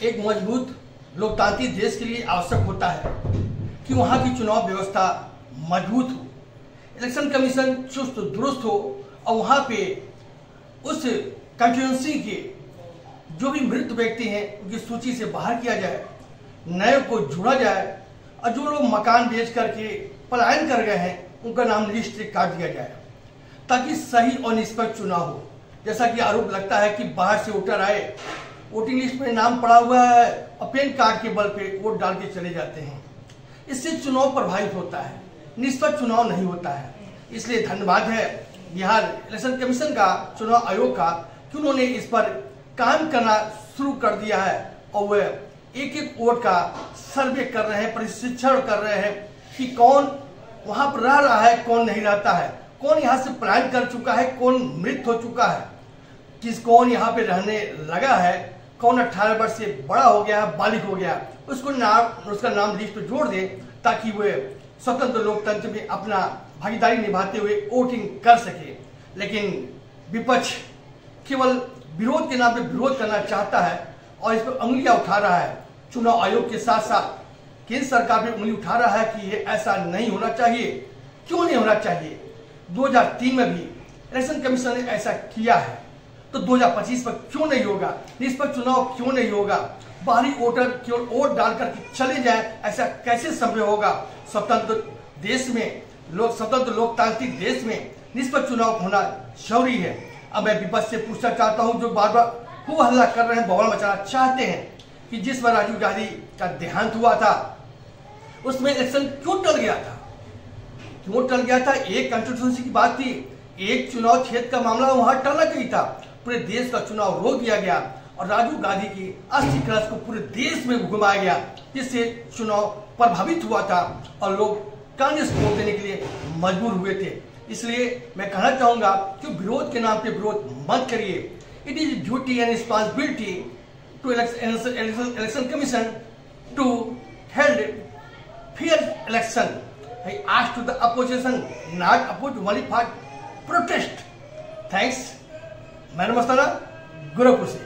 एक मजबूत लोकतांत्रिक देश के लिए आवश्यक होता है कि वहाँ की चुनाव व्यवस्था मजबूत हो, इलेक्शन कमीशन चुस्त दुरुस्त हो और वहाँ पे उस कंस्टिट्यूंसी के जो भी मृत व्यक्ति हैं उनकी सूची से बाहर किया जाए, नए को जोड़ा जाए और जो लोग मकान बेच करके पलायन कर गए हैं उनका नाम लिस्ट से काट दिया जाए ताकि सही और निष्पक्ष चुनाव हो। जैसा कि आरोप लगता है कि बाहर से वोटर आए, वोटिंग लिस्ट में नाम पड़ा हुआ है और पेन कार्ड के बल पे वोट डाल के चले जाते हैं। इससे चुनाव प्रभावित होता है, निष्पक्ष चुनाव नहीं होता है। इसलिए धन्यवाद है बिहार इलेक्शन कमीशन का, चुनाव आयोग का, कि उन्होंने इस पर काम करना शुरू कर दिया है और वह एक एक वोट का सर्वे कर रहे हैं, प्रशिक्षण कर रहे हैं कि कौन वहां पर रह रहा है, कौन नहीं रहता है, कौन यहाँ से पलायन कर चुका है, कौन मृत हो चुका है, कौन यहाँ पे रहने लगा है, कौन 18 वर्ष से बड़ा हो गया है, बालिग हो गया, उसका नाम लिस्ट में जोड़ दे ताकि वे स्वतंत्र लोकतंत्र में अपना भागीदारी निभाते हुए वोटिंग कर सके। लेकिन विपक्ष केवल विरोध के नाम पे विरोध करना चाहता है और इस पर उंगलियां उठा रहा है। चुनाव आयोग के साथ साथ केंद्र सरकार भी उंगली उठा रहा है कि ये ऐसा नहीं होना चाहिए। क्यों नहीं होना चाहिए? 2003 में भी इलेक्शन कमीशन ने ऐसा किया है, तो 2025 में क्यों नहीं होगा? निष्पक्ष चुनाव क्यों नहीं होगा? बाहरी वोटर केवल वोट डालकर के चले जाए, ऐसा कैसे संभव होगा? स्वतंत्र देश में, स्वतंत्र लोकतांत्रिक देश में निष्पक्ष चुनाव होना जरूरी है। अब मैं विपक्ष से पूछना चाहता हूं, जो बार बार खूब हल्ला कर रहे हैं, बवाल मचाना चाहते हैं कि जिस बार राजीव गांधी का देहांत हुआ था उसमें इलेक्शन क्यों टल गया था? क्यों टल गया था? एक कंस्टिट्यूंसी की बात थी, एक चुनाव क्षेत्र का मामला वहां टला गई था, पूरे देश का चुनाव रोक दिया गया और राजीव गांधी की अस्थि कलश को पूरे देश में घुमाया गया, जिससे चुनाव प्रभावित हुआ था और लोग कांग्रेस को वोट देने के लिए मजबूर हुए थे। इसलिए मैं कहना चाहूंगा कि विरोध के नाम पे विरोध मत करिए। It is duty and responsibility to election commission to held fair election. I asked to the opposition not oppose only for protest. Thanks. मैं नमस्ताना गोरखपुर से।